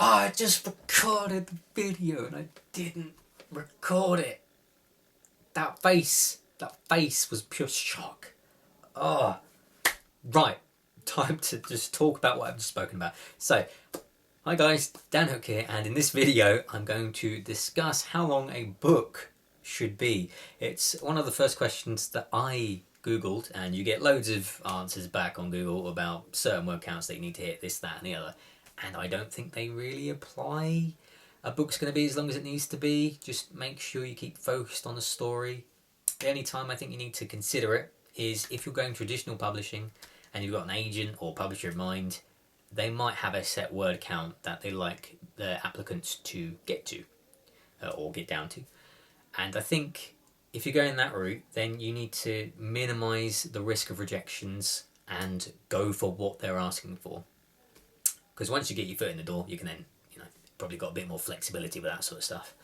I just recorded the video and I didn't record it. That face was pure shock. Oh, right. Time to just talk about what I've just spoken about. So, hi guys, Dan Hook here, and in this video I'm going to discuss how long a book should be. It's one of the first questions that I googled, and you get loads of answers back on Google about certain word counts that you need to hit, this, that and the other, and I don't think they really apply. A book's going to be as long as it needs to be. Just make sure you keep focused on the story. The only time I think you need to consider it is if you're going traditional publishing and you've got an agent or publisher in mind. They might have a set word count that they like the applicants to get to or get down to. And I think if you're going that route, then you need to minimise the risk of rejections and go for what they're asking for. Because once you get your foot in the door, you can then, probably got a bit more flexibility with that sort of stuff.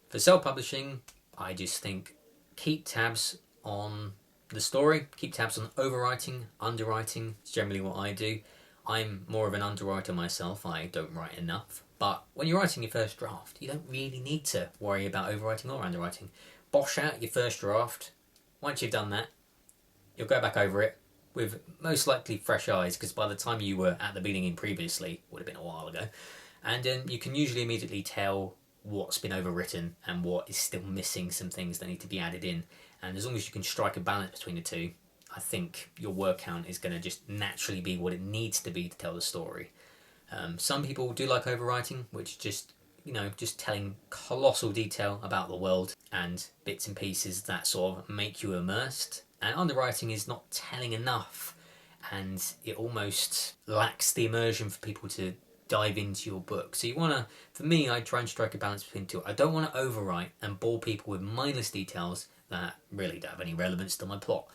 For self-publishing, I just think keep tabs on the story, keep tabs on overwriting, underwriting. It's generally what I do. I'm more of an underwriter myself. I don't write enough. But when you're writing your first draft, you don't really need to worry about overwriting or underwriting. Bosh out your first draft. Once you've done that, you'll go back over it with most likely fresh eyes, because by the time you were at the beginning previously, would have been a while ago, and you can usually immediately tell what's been overwritten and what is still missing, some things that need to be added in. And as long as you can strike a balance between the two, I think your word count is going to just naturally be what it needs to be to tell the story. Some people do like overwriting, which just telling colossal detail about the world and bits and pieces that sort of make you immersed. And underwriting is not telling enough, and it almost lacks the immersion for people to dive into your book. So for me, I try and strike a balance between the two. I don't want to overwrite and bore people with mindless details that really don't have any relevance to my plot.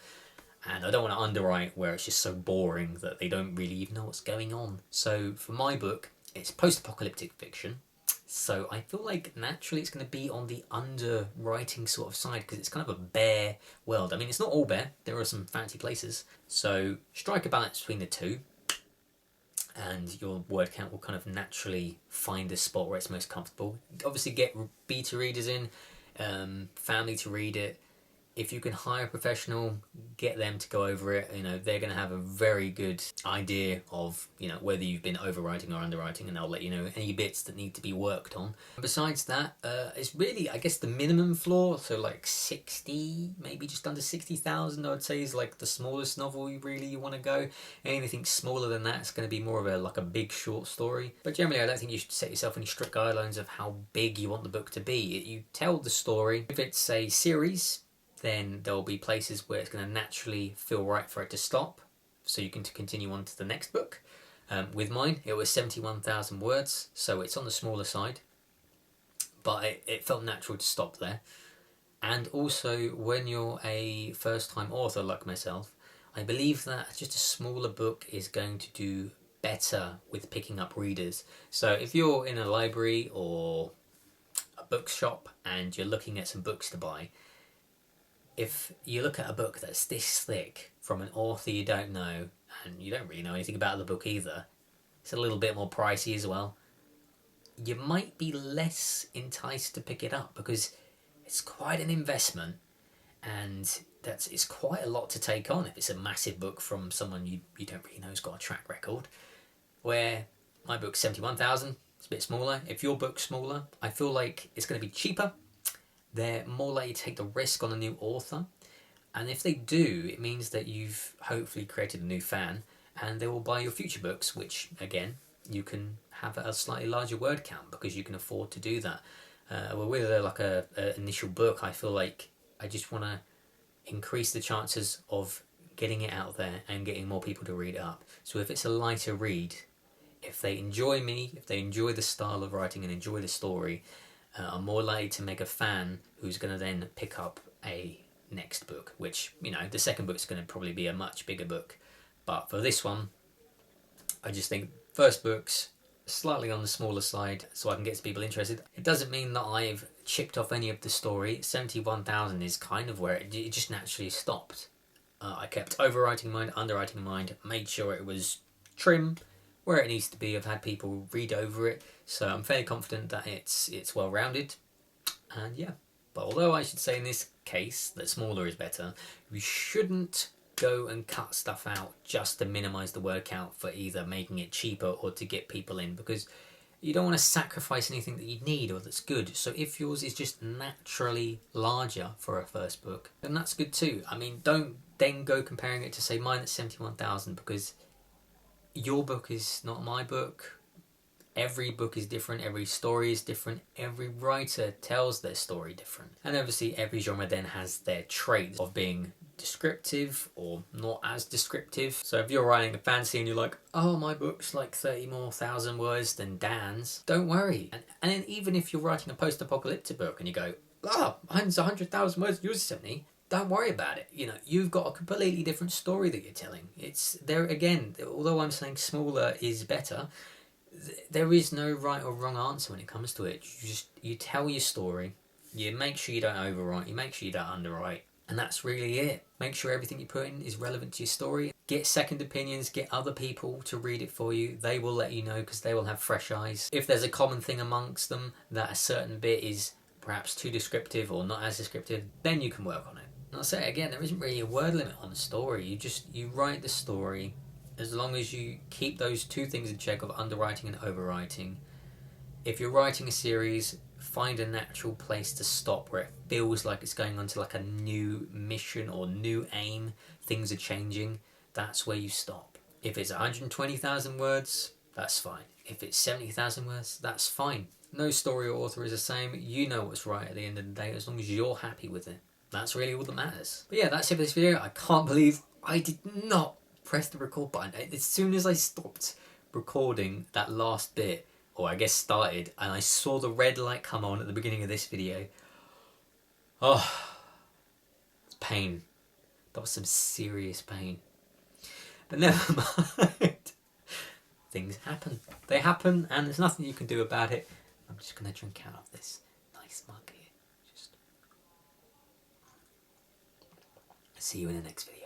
And I don't want to underwrite where it's just so boring that they don't really even know what's going on. So for my book, it's post-apocalyptic fiction. So I feel like naturally it's going to be on the underwriting sort of side, because it's kind of a bare world. I mean, it's not all bare. There are some fancy places. So strike a balance between the two, and your word count will kind of naturally find a spot where it's most comfortable. Obviously get beta readers in, family to read it. If you can hire a professional, get them to go over it. They're going to have a very good idea of, whether you've been overwriting or underwriting, and they'll let you know any bits that need to be worked on. Besides that, it's really, I guess, the minimum floor. So like 60, maybe just under 60,000, I would say, is like the smallest novel you want to go. Anything smaller than that is going to be more of a big short story. But generally, I don't think you should set yourself any strict guidelines of how big you want the book to be. You tell the story. If it's a series, then there'll be places where it's going to naturally feel right for it to stop, so you can continue on to the next book. With mine, it was 71,000 words, so it's on the smaller side, but it felt natural to stop there. And also, when you're a first-time author like myself, I believe that just a smaller book is going to do better with picking up readers. So if you're in a library or a bookshop and you're looking at some books to buy, if you look at a book that's this thick from an author you don't know, and you don't really know anything about the book either, it's a little bit more pricey as well, you might be less enticed to pick it up, because it's quite an investment, and it's quite a lot to take on if it's a massive book from someone you don't really know who's got a track record. Where my book's 71,000, it's a bit smaller. If your book's smaller, I feel like it's going to be cheaper. They're more likely to take the risk on a new author. And if they do, it means that you've hopefully created a new fan, and they will buy your future books, which, again, you can have a slightly larger word count because you can afford to do that. With an initial book, I feel like I just want to increase the chances of getting it out there and getting more people to read it up. So if it's a lighter read, if they enjoy me, if they enjoy the style of writing and enjoy the story, I'm more likely to make a fan who's going to then pick up a next book, which, the second book's going to probably be a much bigger book. But for this one, I just think first book's slightly on the smaller side so I can get people interested. It doesn't mean that I've chipped off any of the story. 71,000 is kind of where it just naturally stopped. I kept overwriting mine, underwriting mine, made sure it was trim, where it needs to be. I've had people read over it, so I'm fairly confident that it's well rounded. And yeah, but although I should say in this case that smaller is better, we shouldn't go and cut stuff out just to minimize the word count for either making it cheaper or to get people in, because you don't want to sacrifice anything that you need or that's good. So if yours is just naturally larger for a first book, then that's good too. I mean, don't then go comparing it to say mine at 71,000, because your book is not my book. Every book is different, every story is different, every writer tells their story different. And obviously every genre then has their traits of being descriptive or not as descriptive. So if you're writing a fantasy and you're like, oh, my book's like 30 more thousand words than Dan's, don't worry. And then even if you're writing a post-apocalyptic book and you go, oh, mine's 100,000 words, yours is 70, don't worry about it. You know, you've got a completely different story that you're telling. It's there again, although I'm saying smaller is better, there is no right or wrong answer when it comes to it. You tell your story, you make sure you don't overwrite, you make sure you don't underwrite, and that's really it. Make sure everything you put in is relevant to your story. Get second opinions, get other people to read it for you. They will let you know because they will have fresh eyes. If there's a common thing amongst them that a certain bit is perhaps too descriptive or not as descriptive, then you can work on it. And I'll say it again, there isn't really a word limit on the story. You write the story. As long as you keep those two things in check of underwriting and overwriting. If you're writing a series, find a natural place to stop where it feels like it's going on to like a new mission or new aim. Things are changing. That's where you stop. If it's 120,000 words, that's fine. If it's 70,000 words, that's fine. No story or author is the same. You know what's right at the end of the day as long as you're happy with it. That's really all that matters. But yeah, that's it for this video. I can't believe I did not press the record button. As soon as I stopped recording that last bit, or I guess started, and I saw the red light come on at the beginning of this video, oh, it's pain. That was some serious pain. But never mind. Things happen. They happen, and there's nothing you can do about it. I'm just going to drink out of this nice mug here. See you in the next video.